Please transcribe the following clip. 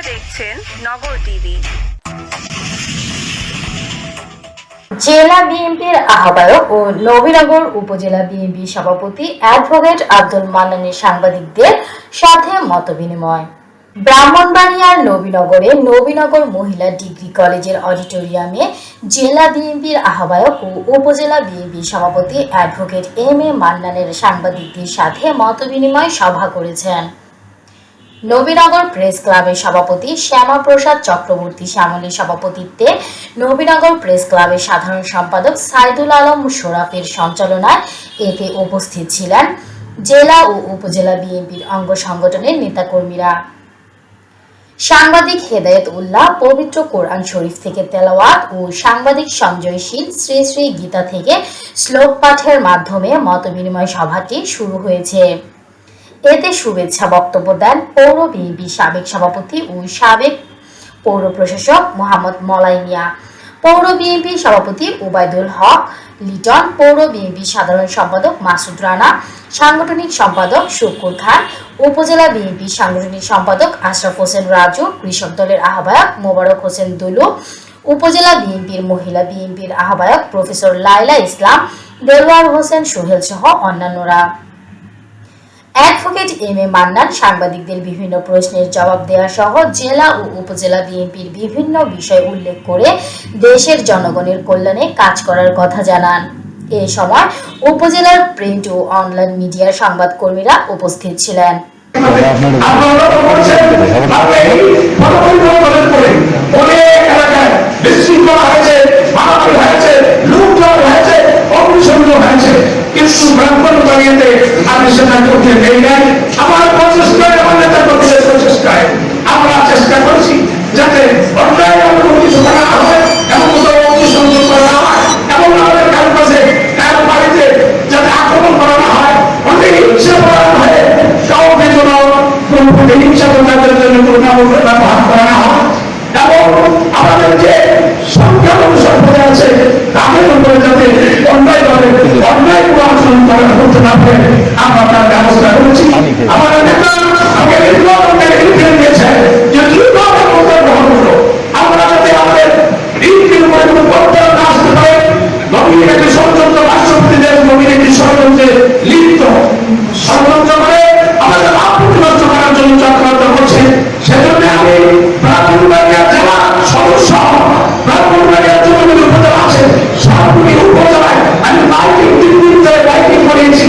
দেখছেন নগর টিভি। জেলা বিএনপির আহ্বায়ক ও নবীনগর উপজেলা বিএনপি সভাপতি অ্যাডভোকেট আব্দুল মান্নানের সাংবাদিকদের সাথে মতবিনিময়। ব্রাহ্মণবাড়িয়ার নবীনগরে নবীনগর মহিলা ডিগ্রি কলেজের অডিটোরিয়ামে জেলা বিএনপির আহ্বায়ক ও উপজেলা বিএনপি সভাপতি অ্যাডভোকেট এম এ মান্নানের সাংবাদিকদের সাথে মতবিনিময় সভা করেছেন। নবীনগর প্রেস ক্লাবের সভাপতি শ্যামাপ্রসাদ চক্রবর্তী শ্যামলীর সভাপতিত্বে নবীনগর প্রেস ক্লাবের সাধারণ সম্পাদক সাইদুল আলম শোরাফের সঞ্চালনায় এতে উপস্থিত ছিলেন জেলা ও উপজেলা বিএনপির অঙ্গ সংগঠনের নেতাকর্মীরা। সাংবাদিক হেদায়েত উল্লাহ পবিত্র কোরআন শরীফ থেকে তেলাওয়াত ও সাংবাদিক সঞ্জয় শীল শ্রী শ্রী গীতা থেকে শ্লোক পাঠের মাধ্যমে মতবিনিময় সভাটি শুরু হয়েছে। এতে শুভেচ্ছা বক্তব্য দেন পৌর বিএনপি সাবেক সভাপতি ও সাবেক পৌর প্রশাসক মোহাম্মদ মলাই মিয়া, পৌর বিএনপি সভাপতি ওবায়দুল হক লিটন, পৌর বিএনপি সাধারণ সম্পাদক মাসুদ রানা, সাংগঠনিক সম্পাদক শুকুর খান, উপজেলা বিএনপি সাংগঠনিক সম্পাদক আশরাফ হোসেন রাজু, কৃষক দলের আহ্বায়ক মোবারক হোসেন দুলু, উপজেলা বিএনপির মহিলা বিএনপির আহ্বায়ক প্রফেসর লাইলা ইসলাম, দেলোয়ার হোসেন সোহেল সহ অন্যান্যরা। অ্যাডভোকেট এম এ মান্নান সাংবাদিকদের বিভিন্ন প্রশ্নের জবাব দেওয়া সহ জেলা ও উপজেলা বিএনপির বিভিন্ন বিষয় উল্লেখ করে দেশের জনগণের কল্যাণে কাজ করার কথা জানান। এ সময় উপজেলার প্রিন্ট ও অনলাইন মিডিয়ার সংবাদকর্মীরা উপস্থিত ছিলেন। আমি সেটা করতে নেই নাই। আমার প্রচেষ্টায়, আমার নেতা কর্মীদের প্রচেষ্টায় আমরা চেষ্টা করছি যাতে অন্যায় এমন কিছু করা হয়, এমন কোথাও অগ্নিসংযোগ করা না হয়, এবং আমাদের কারো কাছে কারো বাড়িতে যাতে আক্রমণ করা না হয়, অনেক হিংসা করা হয়, কাউকে যেন কোনো হিংসা তাদের জন্য কোনো ব্যবহার করা না হয়, এবং আমাদের যে সংখ্যালঘু সম্প্রদায় আছে তাদের উপরে যাতে অন্যায় করে অন্যায় কোনো আচরণ করতে না পারে আমরা তার ব্যবস্থা করছি। আমাদের নেতা আমাকে দিয়েছে যে দ্রুত গ্রহণ করো, আমরা যাতে আমাদের ঋণের উপরে কোনো প্রত্যাহার না আসতে পারে। নবীন একটি ষড়যন্ত্র, রাষ্ট্রপতি দেশ নবীন একটি ষড়যন্ত্রে লিপ্ত, ষড়যন্ত্র করে আমাদের আপত্তি নষ্ট করার জন্য চক্রান্ত করছে। সেজন্য আমি ব্রাহ্মণবাড়িয়া জেলা সদস্য, ব্রাহ্মণবাড়িয়া যতগুলি উপজেলা আছে সবগুলি উপজেলায় আমি বাইকিং করিয়েছি।